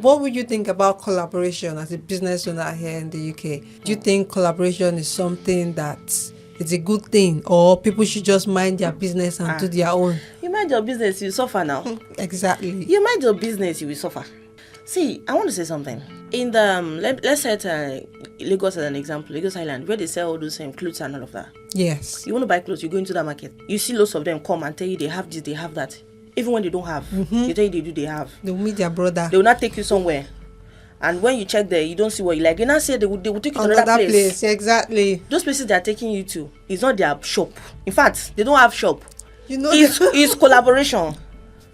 What would you think about collaboration as a business owner here in the UK? Do you think collaboration is something that it's a good thing, or people should just mind their business and do their own? You mind your business, you suffer now. Exactly. You mind your business, you will suffer. See, I want to say something. In the let's set Lagos as an example, Lagos Island, where they sell all those clothes and all of that. Yes. You want to buy clothes, you go into that market. You see lots of them come and tell you they have this, they have that. Even when they don't have, they tell you they do, they have. They'll meet their brother. They will not take you somewhere. And when you check there, you don't see what you like. They not say they will take you to another place. Exactly. Those places they are taking you to is not their shop. In fact, they don't have shop. You know, it's collaboration.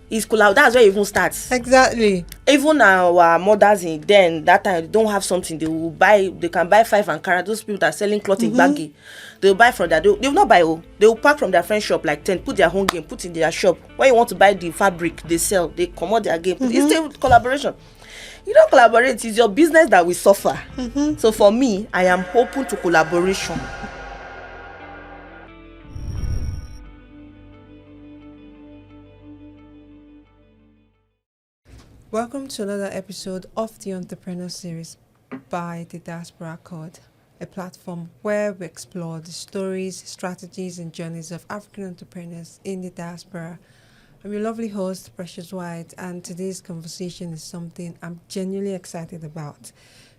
That's where it even starts. Exactly. Even our mothers in then that time they don't have something, they will buy. They can buy 5 Ankara. Those people that are selling cloth in baggy, they will buy from that. They will not buy. They will pack from their friend shop like 10, put their home game, put in their shop. When you want to buy the fabric, they sell. They come out their game. It's still collaboration. You don't collaborate, it's your business that will suffer. So for me, I am open to collaboration. Welcome to another episode of the Entrepreneur Series by the Diaspora Code, a platform where we explore the stories, strategies, and journeys of African entrepreneurs in the diaspora. I'm your lovely host, Precious White, and today's conversation is something I'm genuinely excited about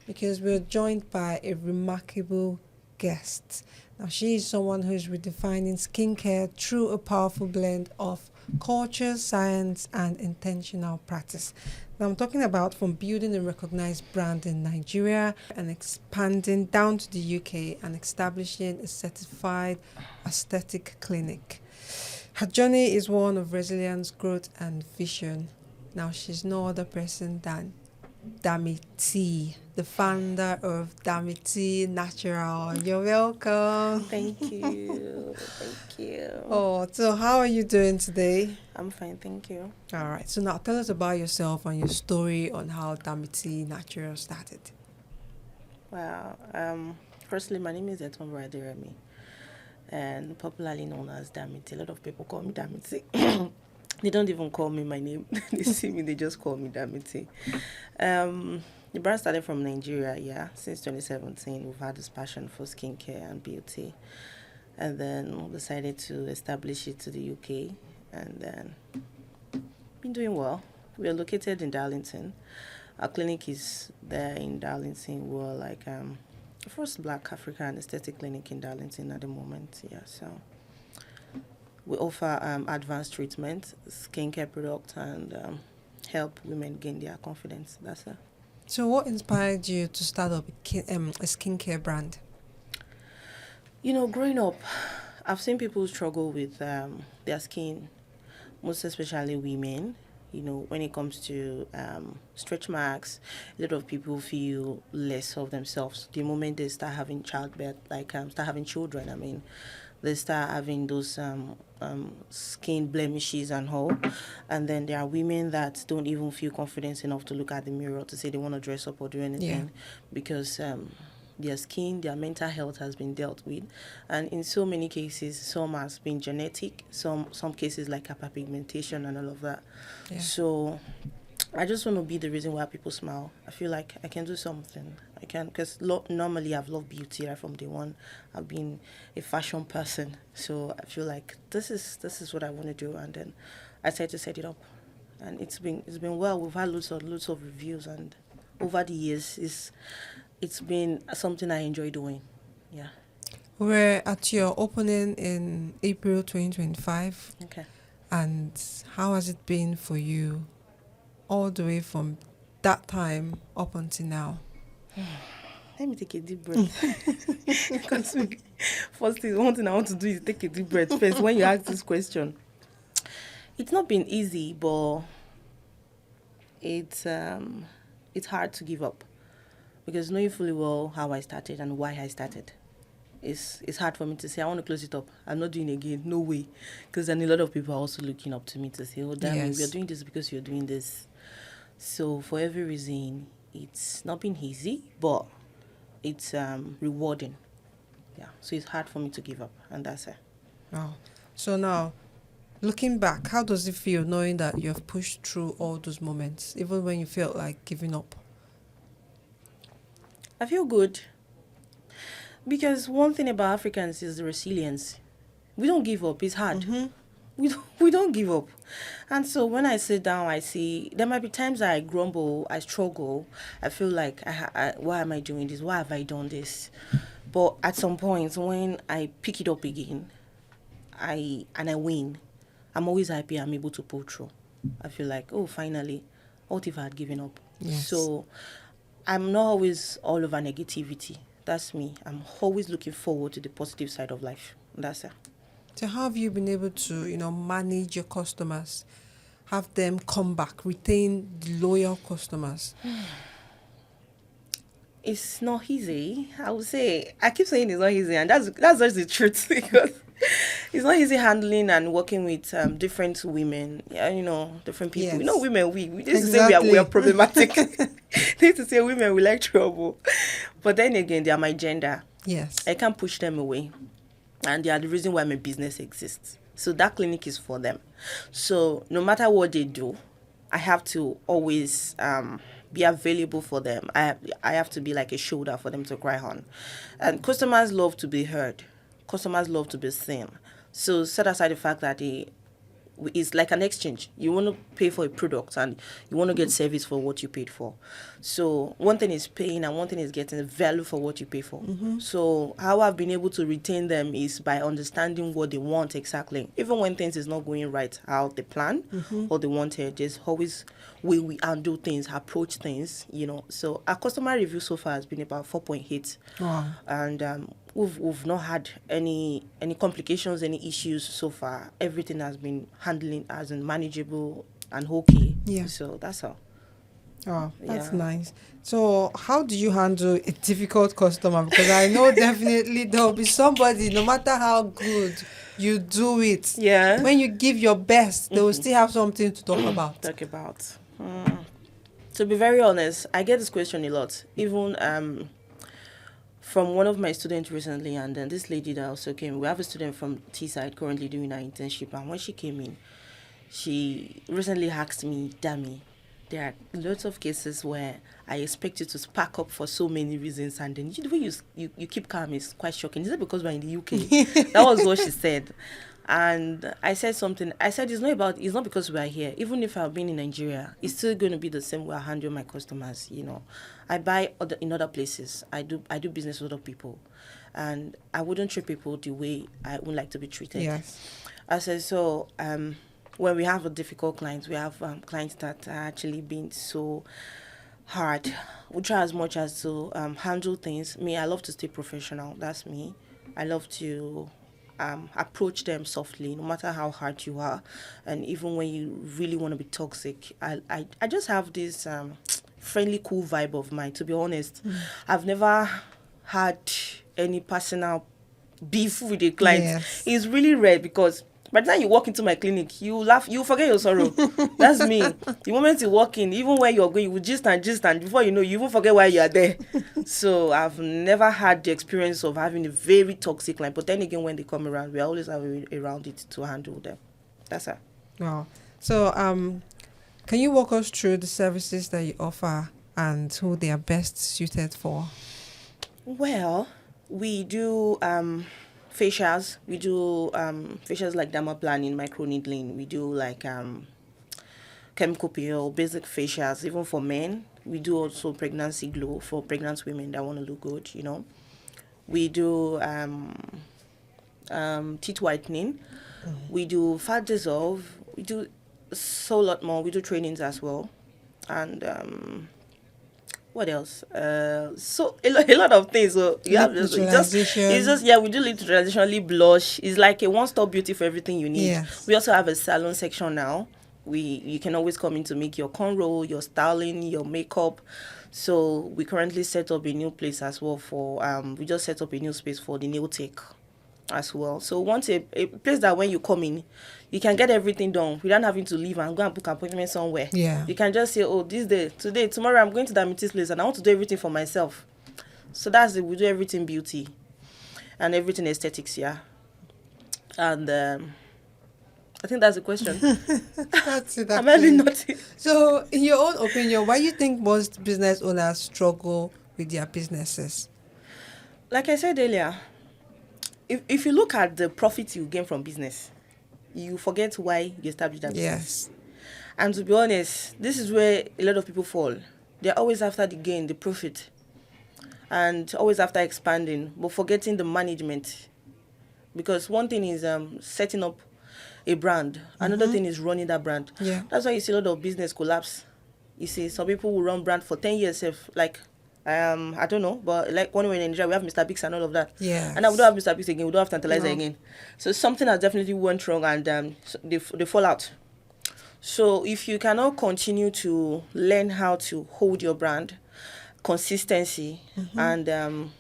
because we're joined by a remarkable guest. Now, she is someone who is redefining skincare through a powerful blend of culture, science, and intentional practice. Now, I'm talking about from building a recognized brand in Nigeria and expanding down to the UK and establishing a certified aesthetic clinic. Her journey is one of resilience, growth, and vision. Now, she's no other person than Damiti, the founder of Dammytee Natural. You're welcome. Thank you. Thank you. Oh, so how are you doing today? I'm fine, thank you. All right. So now tell us about yourself and your story on how Dammytee Natural started. Well, firstly, my name is Etombra Aderemi, and popularly known as Damiti. A lot of people call me Damiti. They don't even call me my name. They see me, they just call me Damiti. The brand started from Nigeria, since 2017. We've had this passion for skincare and beauty. And then we decided to establish it to the UK. And then been doing well. We are located in Darlington. Our clinic is there in Darlington. We're like the first Black African aesthetic clinic in Darlington at the moment. Yeah, so we offer advanced treatment, skincare products, and help women gain their confidence. That's it. So what inspired you to start up a skincare brand? You know, growing up, I've seen people struggle with their skin, most especially women. You know, when it comes to stretch marks, a lot of people feel less of themselves the moment they start having childbirth, start having children. I mean, they start having those skin blemishes and all. And then there are women that don't even feel confident enough to look at the mirror to say they want to dress up or do anything because their skin, their mental health has been dealt with. And in so many cases, some has been genetic, some cases like hyperpigmentation and all of that. Yeah. So I just want to be the reason why people smile. I feel like I can do something. I can, because normally I've loved beauty right from day one. I've been a fashion person, so I feel like this is what I want to do. And then I decided to set it up, and it's been well. We've had lots of reviews, and over the years, it's been something I enjoy doing. Yeah. We're at your opening in April 2025. Okay. And how has it been for you all the way from that time up until now? Let me take a deep breath. Because one thing I want to do is take a deep breath first when you ask this question. It's not been easy, but it's hard to give up. Because knowing fully well how I started and why I started, it's hard for me to say, I want to close it up. I'm not doing it again. No way. Because then a lot of people are also looking up to me to say, oh, damn, you're doing this because you're doing this. So for every reason, it's not been easy, but it's rewarding. Yeah. So it's hard for me to give up, and that's it. Wow. So now, Looking back, how does it feel knowing that you have pushed through all those moments, even when you felt like giving up? I feel good because one thing about Africans is the resilience. We don't give up. It's hard. We don't give up. And so when I sit down, I see there might be times I grumble, I struggle. I feel like, why am I doing this? Why have I done this? But at some point, when I pick it up again, I win. I'm always happy I'm able to pull through. I feel like, oh, finally, what if I had given up? Yes. So I'm not always all over negativity. That's me. I'm always looking forward to the positive side of life. That's it. So how have you been able to, manage your customers, have them come back, retain the loyal customers? It's not easy. I would say, I keep saying it's not easy, and that's just the truth because it's not easy handling and working with different women, different people. Yes. Women, we used to say we are problematic. They used to say women, we like trouble. But then again, they are my gender. Yes. I can't push them away. And they are the reason why my business exists. So that clinic is for them. So no matter what they do, I have to always be available for them. I have to be like a shoulder for them to cry on. And customers love to be heard. Customers love to be seen. So set aside the fact that it's like an exchange. You want to pay for a product and you want to get service for what you paid for. So one thing is paying and one thing is getting value for what you pay for. So how I've been able to retain them is by understanding what they want exactly. Even when things is not going right how they plan or they wanted, there's always way we undo things, approach things, So our customer review so far has been about 4.8. Wow. And we've not had any complications, any issues so far. Everything has been handling as in manageable and okay. Yeah. So that's all. Oh, that's Yeah. nice. So how do you handle a difficult customer? Because I know definitely there'll be somebody, no matter how good you do it, Yeah. when you give your best, they will still have something to talk about. To be very honest, I get this question a lot. Even from one of my students recently, and then this lady that also came. We have a student from T-side currently doing her internship, and when she came in, she recently asked me, Dammy, there are lots of cases where I expect you to spark up for so many reasons, and then the way you keep calm is quite shocking. Is it because we're in the UK? That was what she said. And I said something. I said it's not because we are here. Even if I've been in Nigeria, it's still going to be the same way I handle my customers. I buy in other places. I do business with other people, and I wouldn't treat people the way I would like to be treated. Yes. I said so. When we have a difficult clients, we have clients that are actually being so hard. We try as much as to handle things. Me, I love to stay professional. That's me. I love to approach them softly, no matter how hard you are. And even when you really want to be toxic, I just have this friendly, cool vibe of mine, to be honest. I've never had any personal beef with a client. Yes. It's really rare because by the time you walk into my clinic, you laugh, you forget your sorrow. That's me. The moment you walk in, even where you're going, you will gist and before you know, you even forget why you are there. So I've never had the experience of having a very toxic client. But then again, when they come around, we always have a way around it to handle them. That's it. Wow. So can you walk us through the services that you offer and who they are best suited for? Well, we do facials. We do facials like derma planning, microneedling. We do like chemical peel, basic facials, even for men. We do also pregnancy glow for pregnant women that want to look good, We do teeth whitening. We do fat dissolve. We do so lot more. We do trainings as well. And what else? So a lot of things. So you have it's just we do lip traditionally blush. It's like a one-stop beauty for everything you need. Yes. We also have a salon section now. You can always come in to make your cornrow, your styling, your makeup. So we currently set up a new place as well for we just set up a new space for the nail tech as well. So once a place that when you come in, you can get everything done without having to leave and go and book an appointment somewhere. Yeah. You can just say, oh, this day, today, tomorrow I'm going to Dammitee's place and I want to do everything for myself. So that's it. We do everything beauty and everything aesthetics, yeah. And I think that's the question. That's it, Am I being actually. naughty? So, in your own opinion, why you think most business owners struggle with their businesses? Like I said earlier, if you look at the profit you gain from business, you forget why you established that business. Yes. And to be honest, this is where a lot of people fall. They're always after the gain, the profit, and always after expanding, but forgetting the management. Because one thing is setting up a brand, another thing is running that brand. Yeah. That's why you see a lot of business collapse. You see, some people will run brand for 10 years, like, I don't know, but like when we're in Nigeria, we have Mr. Biggs and all of that. Yes. And now we don't have Mr. Biggs again, we don't have Tantalizer No. again. So something has definitely went wrong, and so they fall out. So if you cannot continue to learn how to hold your brand, consistency, and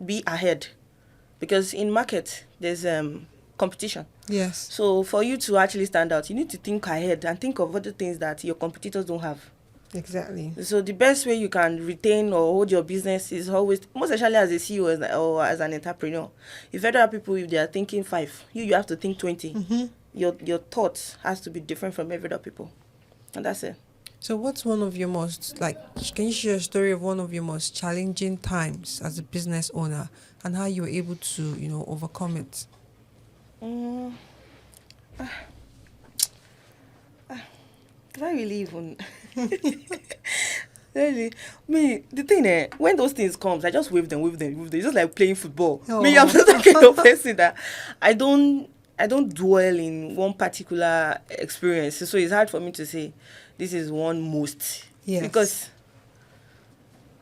be ahead, because in market there's competition. Yes. So for you to actually stand out, you need to think ahead and think of other things that your competitors don't have. Exactly. So the best way you can retain or hold your business is always, most especially as a CEO or as an entrepreneur. If other people, if they are thinking 5, you have to think 20. Your thoughts has to be different from every other people, and that's it. So, what's one of your most, can you share a story of one of your most challenging times as a business owner and how you were able to, overcome it? Do I really even? Really, the thing when those things comes, I just wave them. It's just like playing football. Oh. I'm just the kind of person that I don't dwell in one particular experience. So it's hard for me to say this is one most. Yes. Because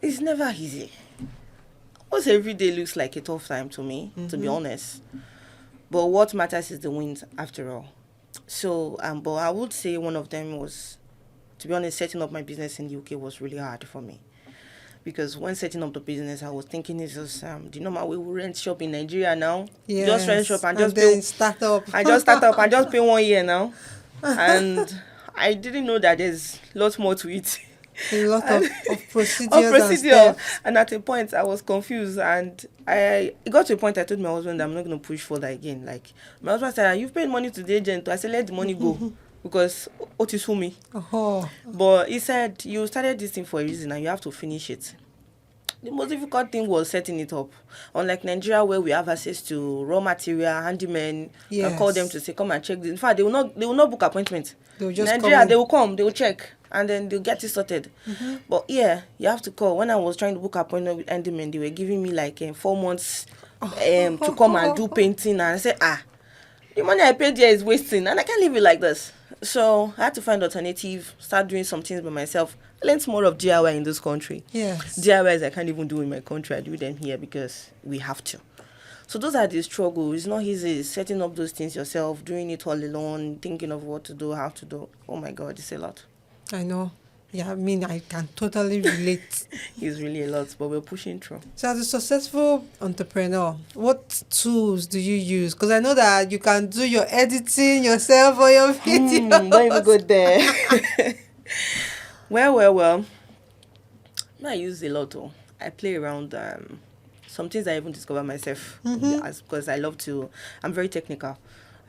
it's never easy. Almost every day looks like a tough time to me, to be honest. But what matters is the wins after all. So, but I would say one of them was, to be honest, setting up my business in the UK was really hard for me. Because when setting up the business, I was thinking it's just the normal way we rent shop in Nigeria now. Yes. Just rent shop and just then pay. start up. I just start up and just pay 1 year now. And I didn't know that there's lots more to it. A lot of procedures And steps. And at a point, I was confused. And it got to a point I told my husband that I'm not going to push further again. Like, my husband said, you've paid money to the agent. I said, let the money go. Because what is for me? Oh. But he said, you started this thing for a reason and you have to finish it. The most difficult thing was setting it up. Unlike Nigeria, where we have access to raw material, handymen, and call them to say, come and check this. In fact, they will not book appointments. They will just Nigeria, come they will come, they will check, and then they'll get it sorted. But yeah, you have to call. When I was trying to book appointment with handymen, they were giving me like 4 months to come and do painting. And I said, the money I paid here is wasting, and I can't leave it like this. So I had to find alternative, start doing some things by myself. I learned more of DIY in this country. Yes. DIYs I can't even do in my country. I do them here because we have to. So those are the struggles. It's not easy setting up those things yourself, doing it all alone, thinking of what to do, how to do. Oh my God, it's a lot. I know. Yeah, I mean, I can totally relate. It's really a lot, but we're pushing through. So as a successful entrepreneur, what tools do you use? Because I know that you can do your editing yourself or your videos. Don't even go there. Well. I use a lot. I play around. Some things I even discover myself. Because I love to. I'm very technical.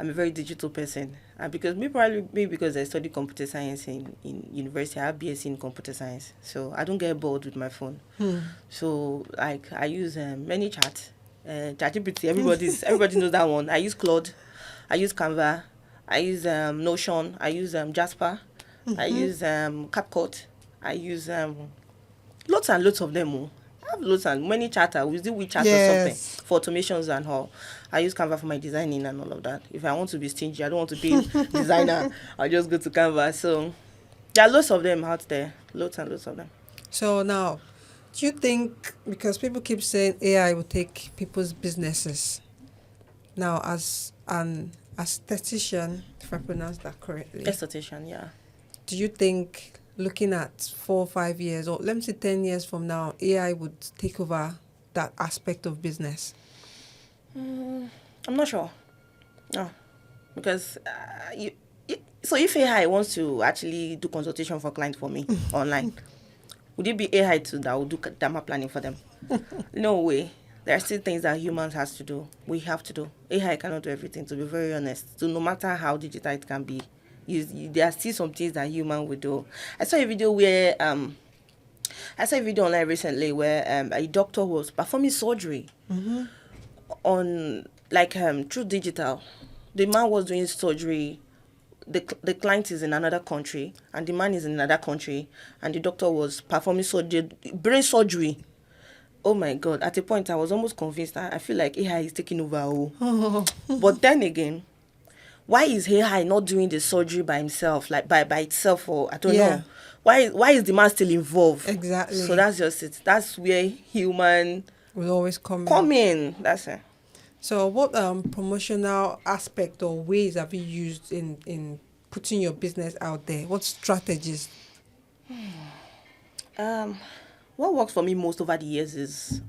I'm a very digital person. Because maybe because I studied computer science in university, I have BSc in computer science. So I don't get bored with my phone. So like I use many chat. ChatGPT, everybody knows that one. I use Claude. I use Canva. I use Notion. I use Jasper. I use CapCut. I use lots and lots of them. I have lots and many chatter. We do WeChat or something for automations and all. I use Canva for my designing and all of that. If I want to be stingy, I don't want to pay designer, I'll just go to Canva. So there are lots of them out there. Lots and lots of them. So now, do you think, because people keep saying AI will take people's businesses, now as an aesthetician, if I pronounce that correctly, Esthetician, yeah. do you think looking at 4 or 5 years, or let me say 10 years from now, AI would take over that aspect of business? I'm not sure. No. Because so if AI wants to actually do consultation for clients for me online, would it be AI that will do dama planning for them? No way. there are still things that humans has to do. We have to do. AI cannot do everything, to be very honest. So no matter how digital it can be, there are still some things that human will do. I saw a video online recently where a doctor was performing surgery on through digital. The man was doing surgery. The client is in another country and the man is in another country, and the doctor was performing surgery, brain surgery. Oh my God! At a point, I was almost convinced. I feel like AI is taking over. Oh. But then again, why is AI not doing the surgery by himself, like by itself, or I don't know? Why is the man still involved? Exactly. So that's just it. That's where human will always come in. That's it. So what promotional aspect or ways have you used in putting your business out there? What strategies? What works for me most over the years is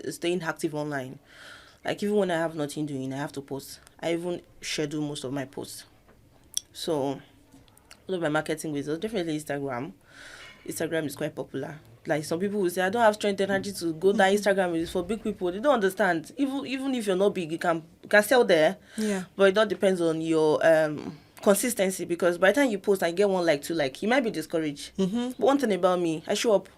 staying active online. Like even when I have nothing doing, I have to post. I even schedule most of my posts. So all of my marketing ways, definitely Instagram. Instagram is quite popular. Like some people will say, I don't have strength energy to go that Instagram is for big people. They don't understand. Even if you're not big, you can sell there. Yeah. But it all depends on your consistency, because by the time you post and get 1 like, 2 like, you might be discouraged. But one thing about me, I show up.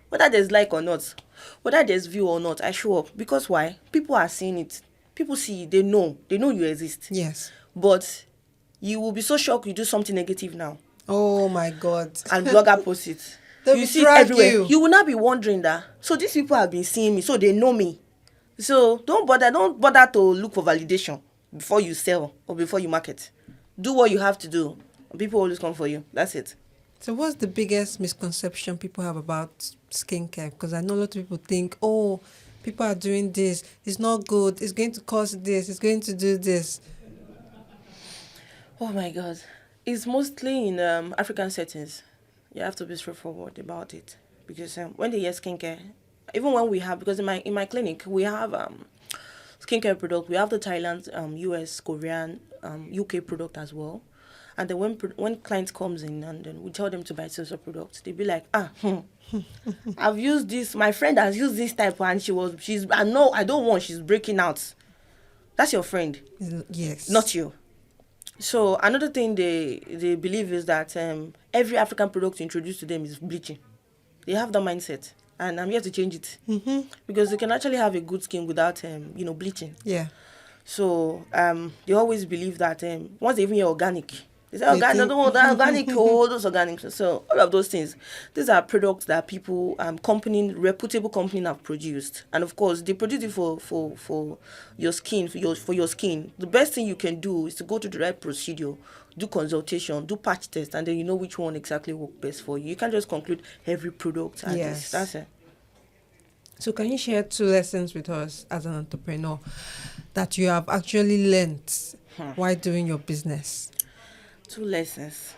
Whether there's like or not, whether there's view or not, I show up. Because why? People are seeing it. People see it. They know you exist. Yes. But you will be so shocked you do something negative now. Oh my God. And blogger post it. You see it everywhere. You will not be wondering that. So these people have been seeing me, so they know me. So don't bother to look for validation before you sell or before you market. Do what you have to do. People always come for you. That's it. So what's the biggest misconception people have about skincare? Because I know a lot of people think, oh, people are doing this. It's not good. It's going to cause this. It's going to do this. Oh my God. It's mostly in African settings. You have to be straightforward about it. Because when they hear skincare, even when we have, because in my clinic, we have skincare product. We have the Thailand, US, Korean, UK product as well. And then when clients comes in and then we tell them to buy social products, they be like, I've used this. My friend has used this type and she's breaking out. That's your friend. Yes. Not you. So another thing they believe is that every African product introduced to them is bleaching. They have that mindset. And I'm here to change it. Because they can actually have a good skin without, bleaching. Yeah. So they always believe that once they even hear organic, they say organic, I don't want that organic, those organic. So all of those things, these are products that people, reputable company have produced, and of course they produce it for your skin, for your skin. The best thing you can do is to go to the right procedure, do consultation, do patch test, and then you know which one exactly works best for you. You can't just conclude every product. Yes, that's it. So can you share 2 lessons with us as an entrepreneur that you have actually learned while doing your business? 2 lessons.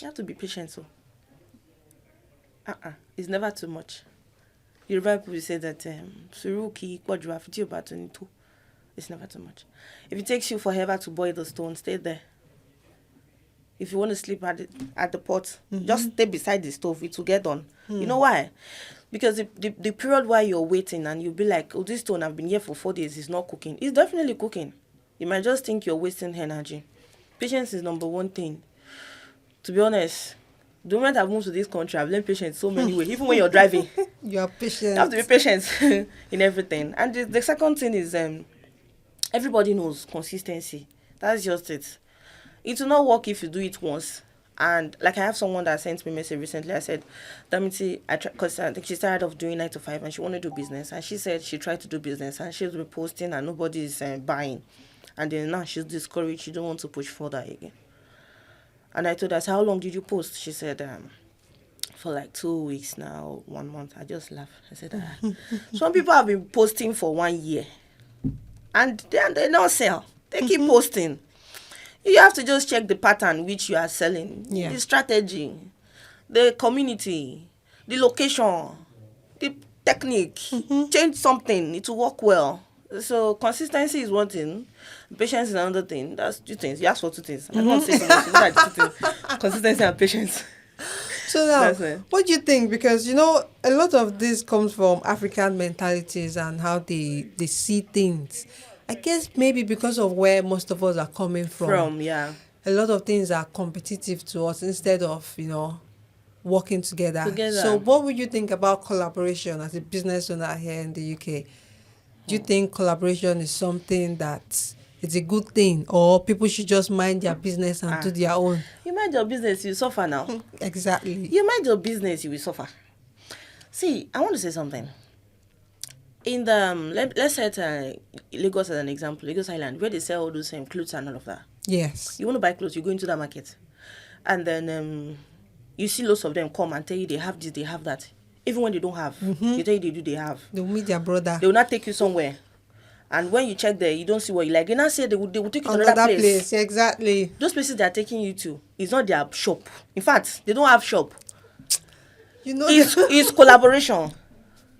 You have to be patient. So, it's never too much. Yoruba people say that it's never too much. If it takes you forever to boil the stone, stay there. If you want to sleep at the pot, just stay beside the stove. It will get done. You know why? Because the period while you're waiting and you'll be like, oh, this stone, I've been here for 4 days, it's not cooking. It's definitely cooking. You might just think you're wasting energy. Patience is number 1 thing. To be honest, the moment I've moved to this country, I've learned patience so many ways. Even when you're driving, you are patient. You have to be patient in everything. And the second thing is everybody knows consistency. That's just it. It will not work if you do it once. And like I have someone that sent me a message recently. I said, Damiti, because I think she's tired of doing 9 to 5 and she wanted to do business. And she said she tried to do business and she's been posting and nobody is buying. And then now she's discouraged. She don't want to push further again. And I told her, how long did you post? She said, for like 2 weeks now, 1 month. I just laughed. I said, some people have been posting for 1 year. And then they don't sell. They keep posting. You have to just check the pattern which you are selling. Yeah. The strategy, the community, the location, the technique. Change something. It will work well. So consistency is one thing. Patience is another thing. That's 2 things. You ask for 2 things. I don't want to say so much. Those are the 2 things. Consistency and patience. So now, That's it. what do you think? Because, you know, a lot of this comes from African mentalities and how they see things. I guess maybe because of where most of us are coming from. Yeah. A lot of things are competitive to us instead of, you know, working together. So what would you think about collaboration as a business owner here in the UK? Do you think collaboration is something that it's a good thing, or people should just mind their business and do their own? You mind your business, you suffer now. Exactly. You mind your business, you will suffer. See, I want to say something. In the let's set Lagos as an example, Lagos Island, where they sell all those clothes and all of that. Yes. You want to buy clothes, you go into that market, and then you see lots of them come and tell you they have this, they have that. Even when they don't have, they tell you they do, they have. They'll meet their brother. They will not take you somewhere. And when you check there, you don't see what you like. They now say they will take you to another place. Exactly. Those places they are taking you to is not their shop. In fact, they don't have shop. You know, It's collaboration.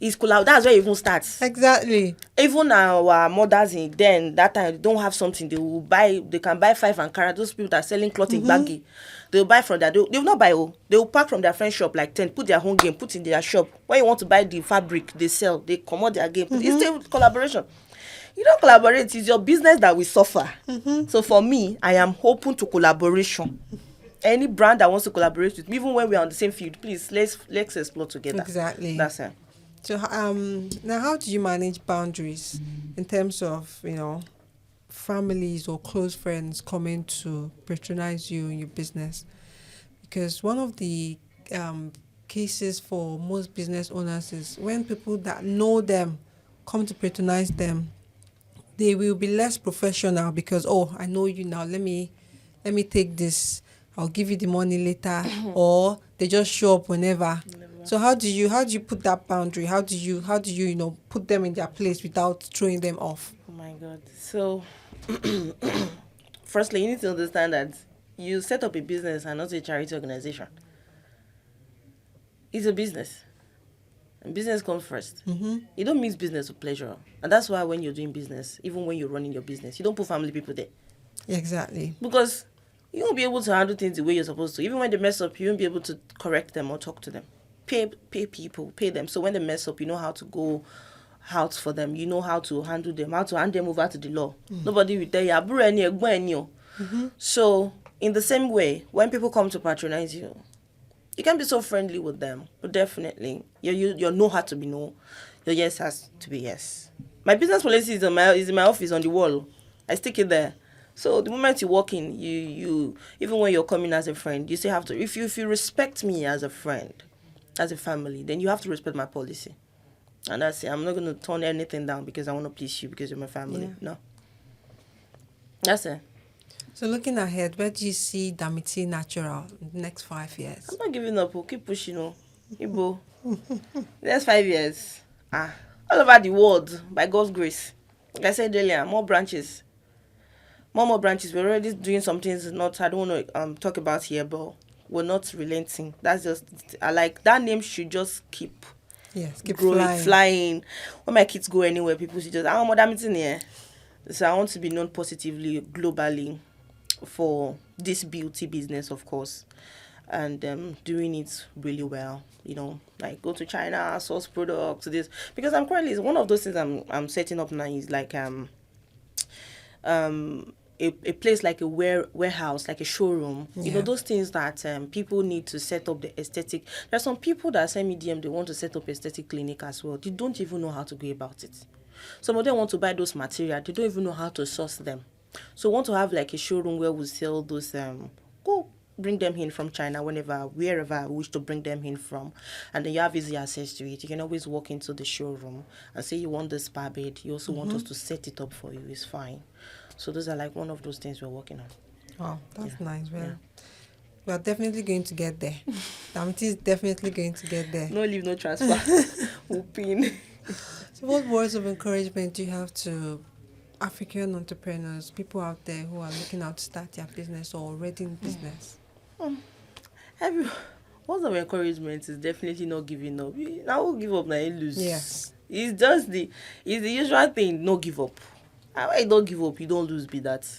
That's where it even starts. Exactly. Even our mothers in then that time, they don't have something. They can buy 5 Ankara. Those people that are selling cloth in baggy, they'll buy from that. They will not buy all. They will pack from their friend shop like 10, put their home game, put in their shop. When you want to buy the fabric, they sell. They come out their game. It's still collaboration. You don't collaborate, it's your business that will suffer. So for me, I am open to collaboration. Any brand that wants to collaborate with me, even when we're on the same field, please let's explore together. Exactly. That's it. So now how do you manage boundaries in terms of, you know, families or close friends coming to patronize you in your business? Because one of the cases for most business owners is when people that know them come to patronize them, they will be less professional because, oh, I know you now, let me take this, I'll give you the money later, or they just show up whenever. So how do you put that boundary? How do you you know, put them in their place without throwing them off? Oh my God. So firstly, you need to understand that you set up a business and not a charity organization. It's a business. And business comes first. You don't mix business with pleasure. And that's why when you're doing business, even when you're running your business, you don't put family people there. Exactly. Because you won't be able to handle things the way you're supposed to. Even when they mess up, you won't be able to correct them or talk to them. Pay people, pay them. So when they mess up, you know how to go out for them. You know how to handle them, how to hand them over to the law. Nobody will tell you, So in the same way, when people come to patronize you, you can be so friendly with them, but definitely your no has to be no, your yes has to be yes. My business policy is in my office on the wall. I stick it there. So the moment you walk in, you even when you're coming as a friend, you still have to. If you respect me as a friend, as a family, then you have to respect my policy. And that's it. I'm not going to turn anything down because I want to please you because you're my family. Yeah. No. That's it. So looking ahead, where do you see Dammytee Natural in the next 5 years? I'm not giving up. We'll keep pushing. Ibo. Next 5 years. All over the world, by God's grace. Like I said earlier, more branches. More branches. We're already doing some things. I don't want to talk about here, but we're not relenting. That's just, I like that name should just keep keep growing, flying. When my kids go anywhere, people should just, Dammytee here. So I want to be known positively, globally, for this beauty business, of course, and doing it really well. You know, like go to China, source products, this, because I'm currently, one of those things I'm setting up now is like a place like a warehouse, like a showroom. You know, those things that people need to set up the aesthetic. There are some people that send me DM, they want to set up aesthetic clinic as well. They don't even know how to go about it. Some of them want to buy those materials. They don't even know how to source them. So want to have like a showroom where we sell those, go bring them in from China wherever I wish to bring them in from. And then you have easy access to it. You can always walk into the showroom and say you want this spa bed. You also want us to set it up for you. It's fine. So those are like one of those things we're working on. Wow, that's nice. Well, we are definitely going to get there. Dammytee is definitely going to get there. No leave, no transfer. Whooping. So what words of encouragement do you have to African entrepreneurs, people out there who are looking out to start their business or already in business? Words of encouragement is definitely not giving up. Now we'll give up, now you lose. Yes. It's just the usual thing, no give up. And when you don't give up, you don't lose, be that.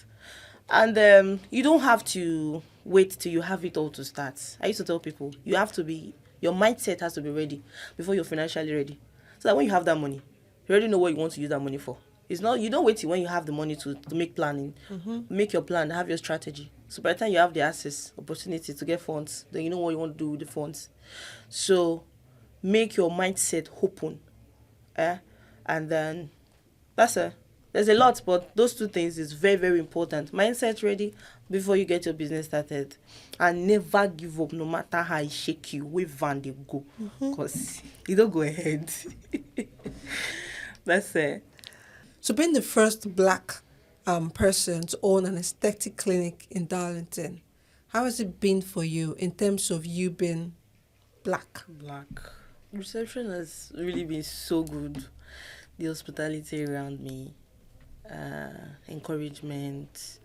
And you don't have to wait till you have it all to start. I used to tell people, your mindset has to be ready before you're financially ready. So that when you have that money, you already know what you want to use that money for. It's not, you don't wait till when you have the money to make planning, make your plan, have your strategy. So by the time you have the access, opportunity to get funds, then you know what you want to do with the funds. So make your mindset open. And then that's it. There's a lot, but those two things is very, very important. Mindset ready before you get your business started. And never give up, no matter how it shake you. Wave van they go. Because you don't go ahead. That's it. So being the first Black person to own an aesthetic clinic in Darlington, how has it been for you in terms of you being Black? Reception has really been so good. The hospitality around me, encouragement.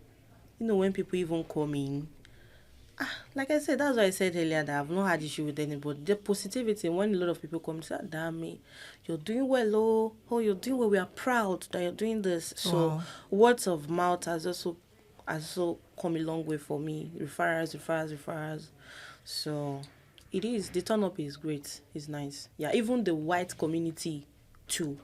You know, when people even come in, like I said, that's why I said earlier that I've not had issue with anybody. The positivity, when a lot of people come and say, Dammi, you're doing well, you're doing well, we are proud that you're doing this. So Wow. words of mouth has also come a long way for me. Referrals. So it is, the turn up is great, it's nice. Yeah, even the white community too,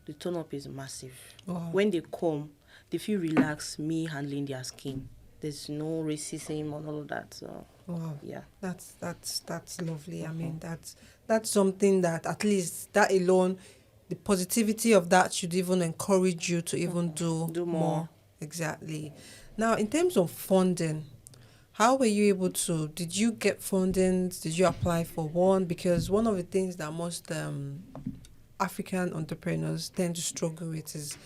the turn up is massive. Wow. When they come, they feel relaxed, me handling their skin. There's no racism and all of that. So Wow. yeah. That's lovely. I mean, that's something that at least that alone, the positivity of that should even encourage you to even do more. Exactly. Now, in terms of funding, how were you able to, did you get funding? Did you apply for one? Because one of the things that most African entrepreneurs tend to struggle with is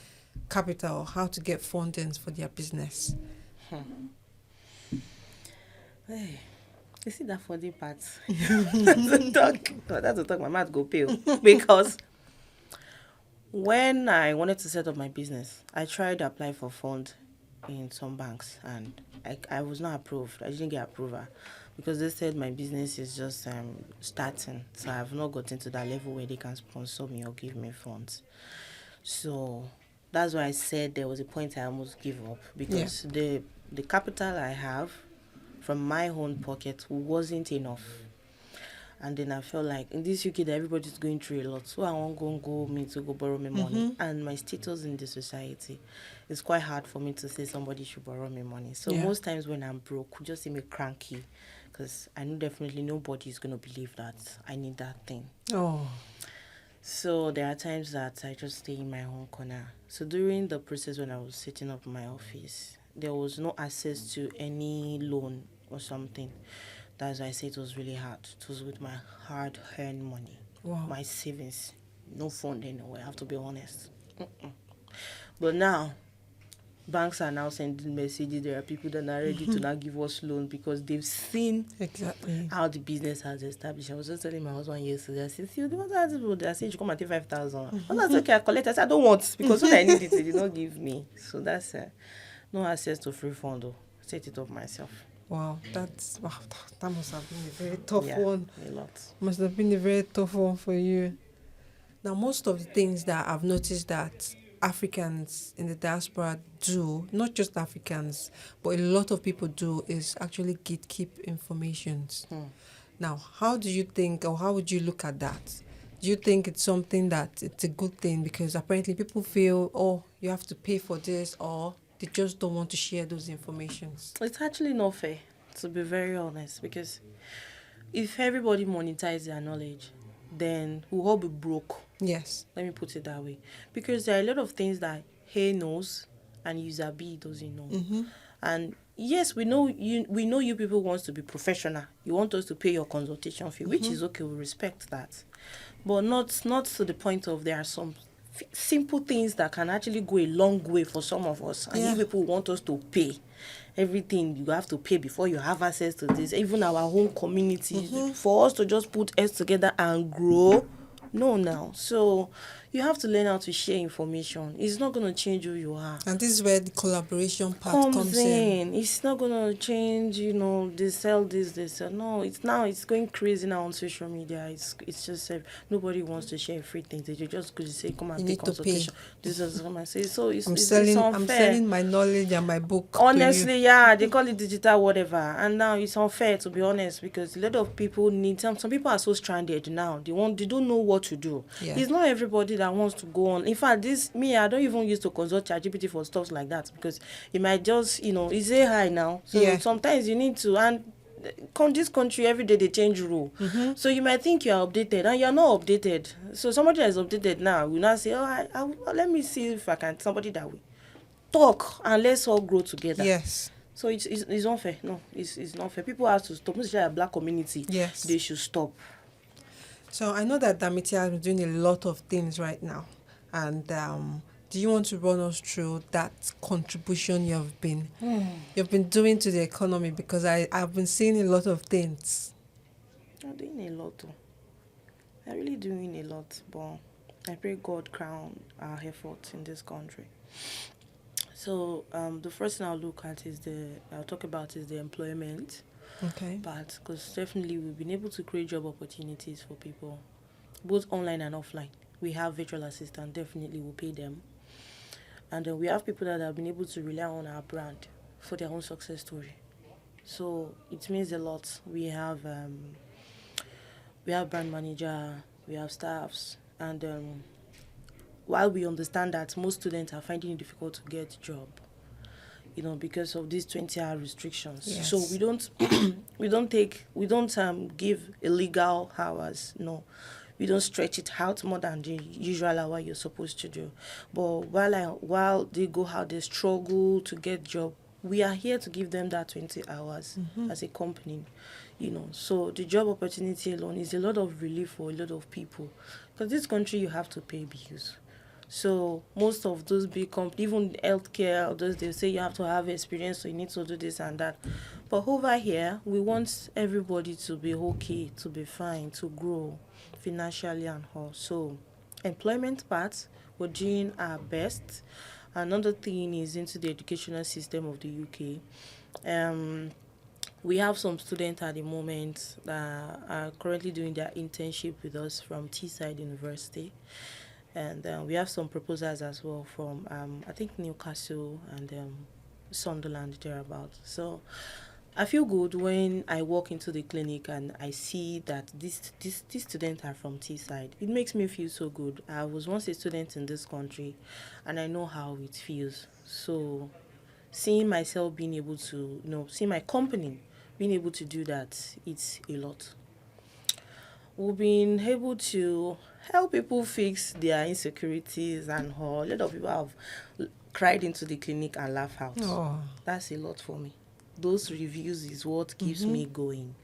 capital, how to get funding for their business. Hey, you see that funny part? That's a talk. My mouth go pale. Because when I wanted to set up my business, I tried to apply for funds in some banks, and I was not approved. I didn't get approval because they said my business is just starting. So I have not gotten to that level where they can sponsor me or give me funds. So that's why I said there was a point I almost gave up, because the capital I have from my own pocket wasn't enough. And then I felt like in this UK that everybody's going through a lot, so I won't go borrow me money. And my status in the society, it's quite hard for me to say somebody should borrow me money. So most times when I'm broke, just see me cranky, because I know definitely nobody's going to believe that I need that thing. So there are times that I just stay in my own corner. So during the process when I was setting up my office, there was no access to any loan or something. That's why I say it was really hard. It was with my hard-earned money, my savings, no funding. I have to be honest. But now, banks are now sending messages. There are people that are ready to now give us loan because they've seen how the business has established. I was just telling my husband yesterday, I said, see, the other people, they are saying you come and take 5,000. Oh, that's okay, I collect. I said, I don't want, because when I need it, they did not give me. So that's no access to free fund, though. Set it up myself. Wow, that must have been a very tough one. A lot. Must have been a very tough one for you. Now, most of the things that I've noticed that Africans in the diaspora do, not just Africans, but a lot of people do, is actually gatekeep informations. Now, how do you think, or how would you look at that? Do you think it's something that it's a good thing? Because apparently people feel, you have to pay for this, or they just don't want to share those informations. It's actually not fair, to be very honest, because if everybody monetizes their knowledge, then we'll all be broke. Yes. Let me put it that way. Because there are a lot of things that A knows and user B doesn't know. And yes, we know you people want to be professional. You want us to pay your consultation fee, which is okay, we respect that. But not to the point of there are some simple things that can actually go a long way for some of us. And you people want us to pay. Everything you have to pay before you have access to this. Even our own community. For us to just put heads together and grow. No, now. So You have to learn how to share information. It's not going to change who you are. And this is where the collaboration part comes in. It's not going to change, they sell this, they sell. No, it's going crazy now on social media. It's just nobody wants to share free things. They just go to say, come and You take need to consultation. pay. This is what I say. So it's I'm unfair. selling my knowledge and my book. Honestly, yeah, they call it digital whatever, and now it's unfair, to be honest, because a lot of people need some people are so stranded now. They don't know what to do. Yeah. It's not everybody that wants to go on. In fact, I don't even use to consult ChatGPT for stuff like that, because it might just it's AI now. So sometimes you need to, and this country every day they change rule. So you might think you are updated and you're not updated. So somebody that is updated now will not say, let me see if I can somebody that will talk and let's all grow together. Yes. So it's unfair. No, it's not fair. People have to stop. Especially the black community. Yes. They should stop. So I know that Damiti has been doing a lot of things right now. And do you want to run us through that contribution you've been doing to the economy? Because I've been seeing a lot of things. I'm doing a lot. I'm really doing a lot. But I pray God crown our efforts in this country. So the first thing I'll talk about is the employment. Okay. But because definitely we've been able to create job opportunities for people, both online and offline. We have virtual assistants, definitely we'll pay them. And we have people that have been able to rely on our brand for their own success story. So it means a lot. We have brand manager, we have staffs, and while we understand that most students are finding it difficult to get a job, because of these 20-hour restrictions. Yes. So we don't give illegal hours. No, we don't stretch it out more than the usual hour you're supposed to do. But while they go out, they struggle to get job, we are here to give them that 20 hours as a company. So the job opportunity alone is a lot of relief for a lot of people. Because this country, you have to pay bills. So most of those big companies, even healthcare, they say you have to have experience, so you need to do this and that. But over here, we want everybody to be okay, to be fine, to grow financially and all. So employment part, we're doing our best. Another thing is into the educational system of the UK. We have some students at the moment that are currently doing their internship with us from Teesside University. And we have some proposals as well from, I think, Newcastle and Sunderland, thereabouts. So I feel good when I walk into the clinic and I see that these students are from Teesside. It makes me feel so good. I was once a student in this country, and I know how it feels. So seeing myself being able to, see my company being able to do that, it's a lot. We've been able to help people fix their insecurities and all. A lot of people have cried into the clinic and laughed out. Oh. That's a lot for me. Those reviews is what keeps me going.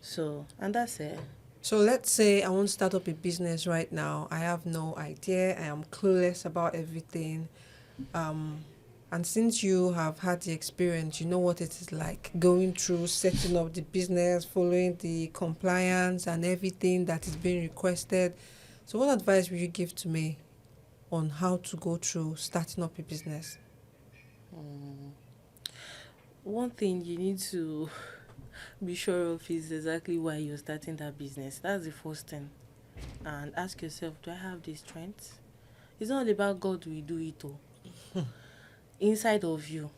So, and that's it. So let's say I want to start up a business right now. I have no idea. I am clueless about everything. And since you have had the experience, you know what it is like going through setting up the business, following the compliance and everything that is being requested. So what advice would you give to me on how to go through starting up a business? One thing you need to be sure of is exactly why you're starting that business. That's the first thing. And ask yourself, do I have the strength? It's not about God will do it all. Inside of you,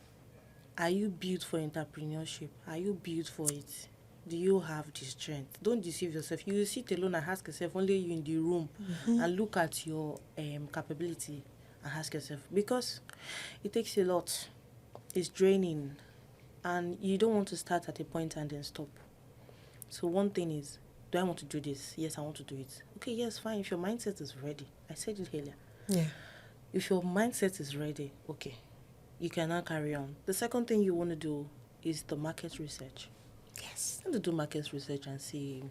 are you built for entrepreneurship? Are you built for it? Do you have the strength? Don't deceive yourself. You sit alone and ask yourself, only you in the room, and look at your capability and ask yourself, because it takes a lot. It's draining, and you don't want to start at a point and then stop. So one thing is, do I want to do this? Yes, I want to do it. Okay, yes, fine. If your mindset is ready, I said it earlier. Yeah. If your mindset is ready, okay, you can now carry on. The second thing you want to do is the market research. Yes. You want to do market research and see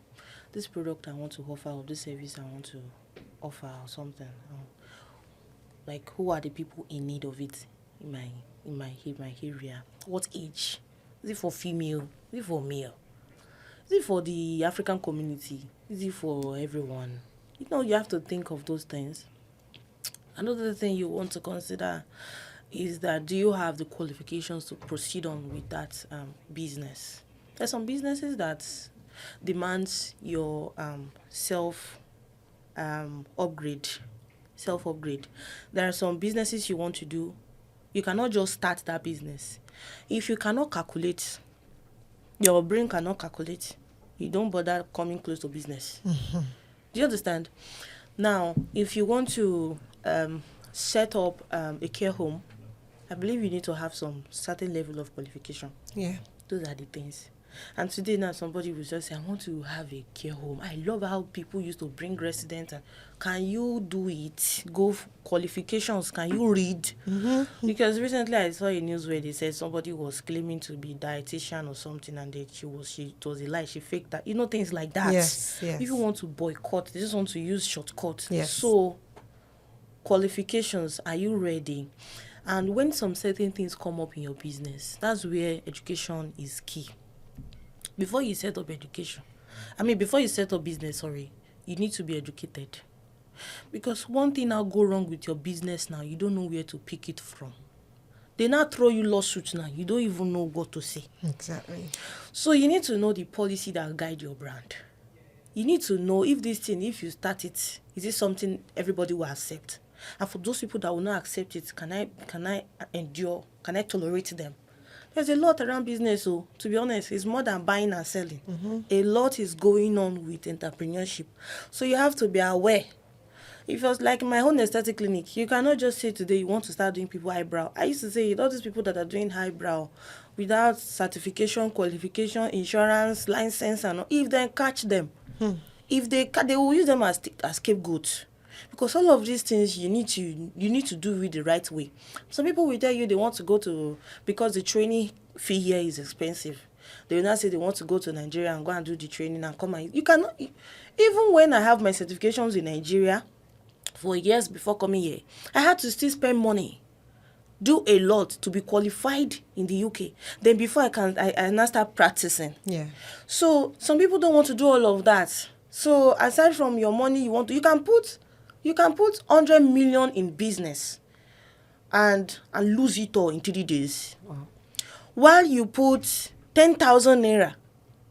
this product I want to offer or this service I want to offer or something. Like, who are the people in need of it in my area? What age? Is it for female? Is it for male? Is it for the African community? Is it for everyone? You have to think of those things. Another thing you want to consider is that do you have the qualifications to proceed on with that business? There's some businesses that demands your upgrade, self upgrade. There are some businesses you want to do. You cannot just start that business. If you cannot calculate, your brain cannot calculate, you don't bother coming close to business. Do you understand? Now, if you want to set up a care home, I believe you need to have some certain level of qualification. Yeah. Those are the things. And today now somebody will just say, I want to have a care home. I love how people used to bring residents. And can you do it? Qualifications, can you read? Because recently I saw a news where they said somebody was claiming to be dietitian or something, and it was a lie. She faked that. Things like that. Yes. If you want to boycott, they just want to use shortcut. Yes. So qualifications, are you ready? And when some certain things come up in your business, that's where education is key. Before you set up business, you need to be educated. Because one thing now go wrong with your business now, you don't know where to pick it from. They now throw you lawsuits now, you don't even know what to say. Exactly. So you need to know the policy that guide your brand. You need to know if you start it, is it something everybody will accept? And for those people that will not accept it, can I endure? Can I tolerate them? There's a lot around business, so to be honest, it's more than buying and selling. A lot is going on with entrepreneurship. So you have to be aware. If it was like my own aesthetic clinic, you cannot just say today you want to start doing people eyebrow. I used to say all these people that are doing eyebrow without certification, qualification, insurance, license, and all, if they catch them, if they will use them as scapegoats. Because all of these things you need to do it the right way. Some people will tell you they want to go to, because the training fee here is expensive. They will not say they want to go to Nigeria and go and do the training and come and you cannot. Even when I have my certifications in Nigeria for years before coming here, I had to still spend money, do a lot to be qualified in the UK. Then before I now start practicing. Yeah. So some people don't want to do all of that. So aside from your money you can put 100 million in business and lose it all in 3 days. Wow. While you put 10,000 naira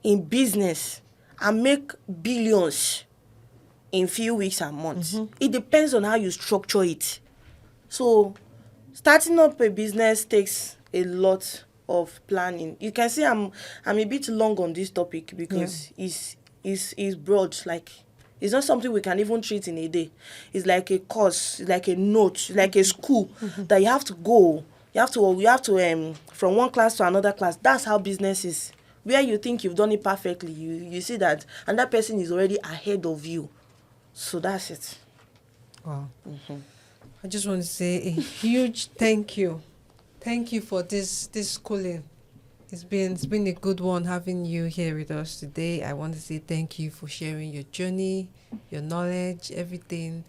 in business and make billions in few weeks and months. It depends on how you structure it. So starting up a business takes a lot of planning. You can see I'm a bit long on this topic because it's broad. Like, it's not something we can even treat in a day. It's like a course, it's like a note, it's like a school that you have to go. You have to from one class to another class. That's how business is. Where you think you've done it perfectly, you see that another person is already ahead of you. So that's it. Wow. I just want to say a huge thank you. Thank you for this schooling. It's been a good one having you here with us today. I want to say thank you for sharing your journey, your knowledge, everything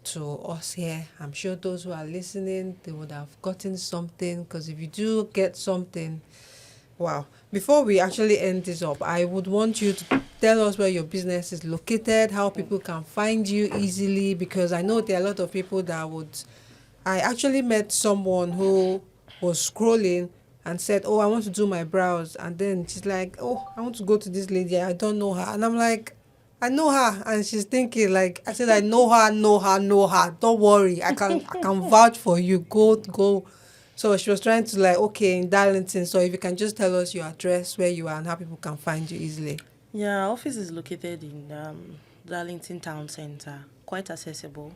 to us here. I'm sure those who are listening, they would have gotten something, because if you do get something, wow. Before we actually end this up, I would want you to tell us where your business is located, how people can find you easily, because I know there are a lot of people that would... I actually met someone who was scrolling and said, oh, I want to do my brows. And then she's like, oh, I want to go to this lady. I don't know her. And I'm like, I know her. And she's thinking, like, I said, I know her. Don't worry. I can vouch for you. Go. So she was trying to, like, okay, in Darlington. So if you can just tell us your address, where you are, and how people can find you easily. Yeah, our office is located in Darlington Town Center. Quite accessible.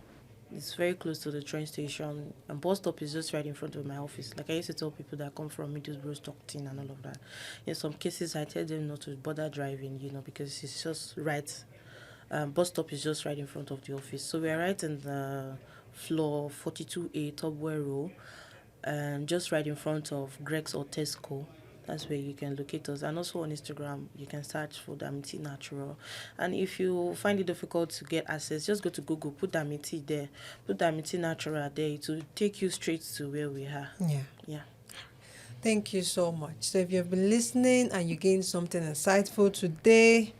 It's very close to the train station, and bus stop is just right in front of my office. Like I used to tell people that come from Middlesbrough, Stockton, and all of that. In some cases, I tell them not to bother driving, because it's just right. Bus stop is just right in front of the office. So we are right in the floor 42A, Topware Row, and just right in front of Greg's or Tesco. That's where you can locate us. And also on Instagram, you can search for Dammytee Natural. And if you find it difficult to get access, just go to Google, put Dammytee there, put Dammytee Natural there. It will take you straight to where we are. Yeah. Thank you so much. So if you've been listening and you gained something insightful today,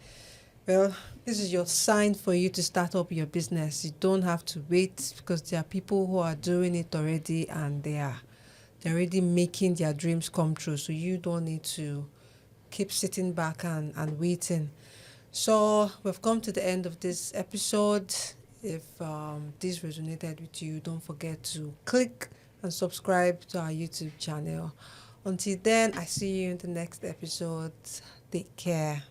Well, this is your sign for you to start up your business. You don't have to wait because there are people who are doing it already and they're already making their dreams come true. So you don't need to keep sitting back and waiting. So we've come to the end of this episode. If this resonated with you, don't forget to click and subscribe to our YouTube channel. Until then, I see you in the next episode. Take care.